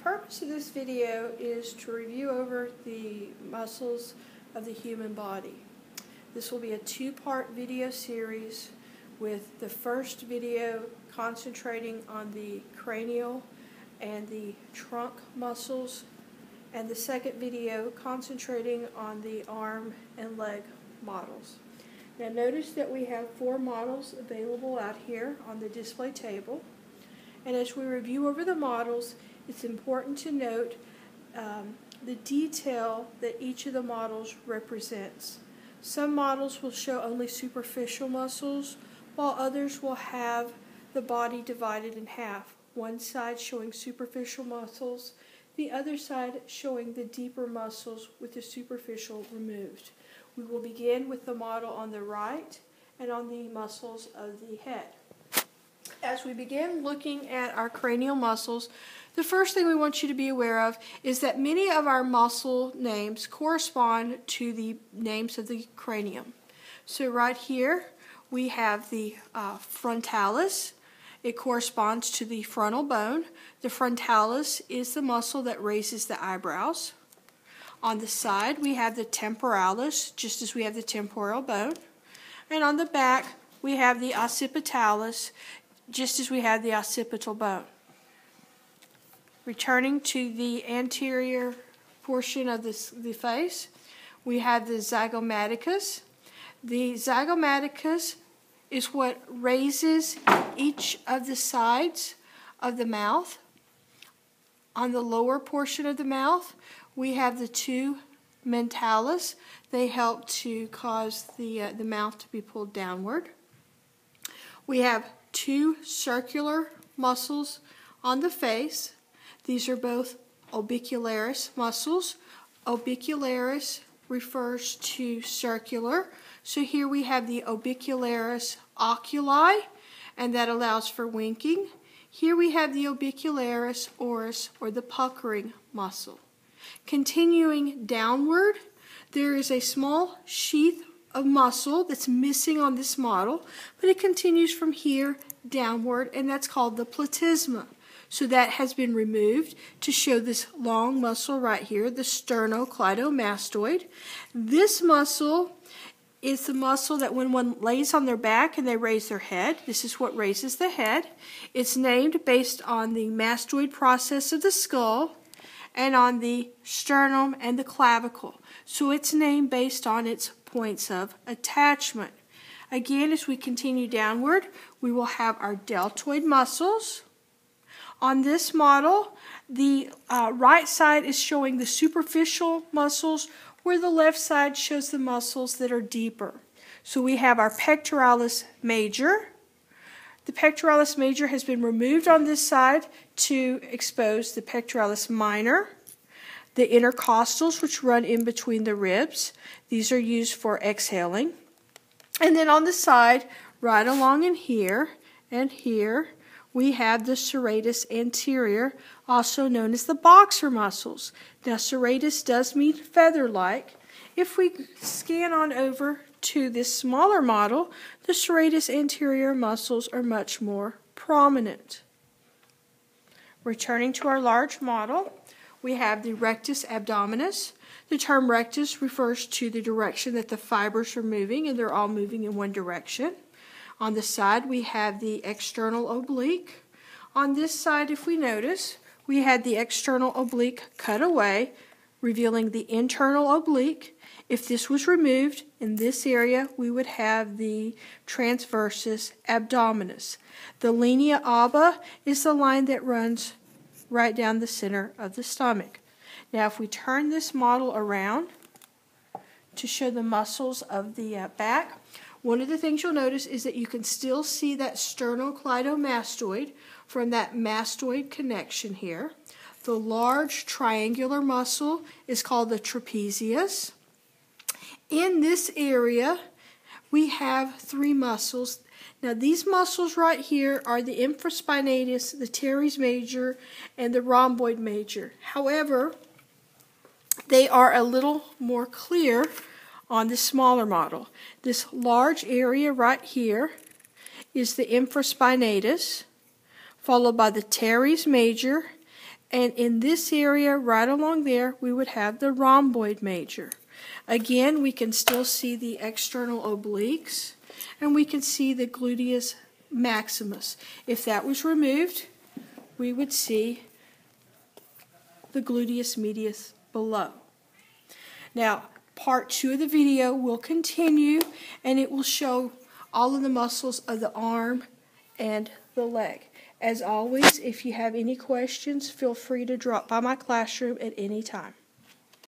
purpose of this video is to review over the muscles of the human body. This will be a two-part video series, with the first video concentrating on the cranial and the trunk muscles, and the second video concentrating on the arm and leg models. Now notice that we have 4 models available out here on the display table, and as we review over the models, it's important to note the detail that each of the models represents. Some models will show only superficial muscles, while others will have the body divided in half. One side showing superficial muscles, the other side showing the deeper muscles with the superficial removed. We will begin with the model on the right and on the muscles of the head. As we begin looking at our cranial muscles, the first thing we want you to be aware of is that many of our muscle names correspond to the names of the cranium. So right here we have the frontalis. It corresponds to the frontal bone. The frontalis is the muscle that raises the eyebrows. On the side we have the temporalis, just as we have the temporal bone. And on the back we have the occipitalis, just as we have the occipital bone. Returning to the anterior portion of the face, we have the zygomaticus. The zygomaticus is what raises each of the sides of the mouth. On the lower portion of the mouth, we have the 2 mentalis. They help to cause the mouth to be pulled downward. We have 2 circular muscles on the face. These are both orbicularis muscles. Orbicularis refers to circular. So here we have the orbicularis oculi, and that allows for winking. Here we have the orbicularis oris, or the puckering muscle. Continuing downward, there is a small sheath of muscle that's missing on this model, but it continues from here downward, and that's called the platysma. So that has been removed to show this long muscle right here, the sternocleidomastoid. This muscle is the muscle that when one lays on their back and they raise their head, this is what raises the head. It's named based on the mastoid process of the skull and on the sternum and the clavicle. So it's named based on its points of attachment. Again, as we continue downward, we will have our deltoid muscles. On this model, the right side is showing the superficial muscles, where the left side shows the muscles that are deeper. So we have our pectoralis major. The pectoralis major has been removed on this side to expose the pectoralis minor. The intercostals, which run in between the ribs, these are used for exhaling. And then on the side, right along in here and here, we have the serratus anterior, also known as the boxer muscles. Now, serratus does mean feather-like. If we scan on over to this smaller model, the serratus anterior muscles are much more prominent. Returning to our large model, we have the rectus abdominis. The term rectus refers to the direction that the fibers are moving, and they're all moving in one direction. On the side, we have the external oblique. On this side, if we notice, we had the external oblique cut away, revealing the internal oblique. If this was removed in this area, we would have the transversus abdominis. The linea alba is the line that runs right down the center of the stomach. Now, if we turn this model around to show the muscles of the back, one of the things you'll notice is that you can still see that sternocleidomastoid from that mastoid connection here. The large triangular muscle is called the trapezius. In this area, we have 3 muscles. Now, these muscles right here are the infraspinatus, the teres major, and the rhomboid major. However, they are a little more clear on the smaller model. This large area right here is the infraspinatus, followed by the teres major, And in this area, right along there, we would have the rhomboid major. Again, we can still see the external obliques, and we can see the gluteus maximus. If that was removed, we would see the gluteus medius below. Now, part 2 of the video will continue, and it will show all of the muscles of the arm and the leg. As always, if you have any questions, feel free to drop by my classroom at any time.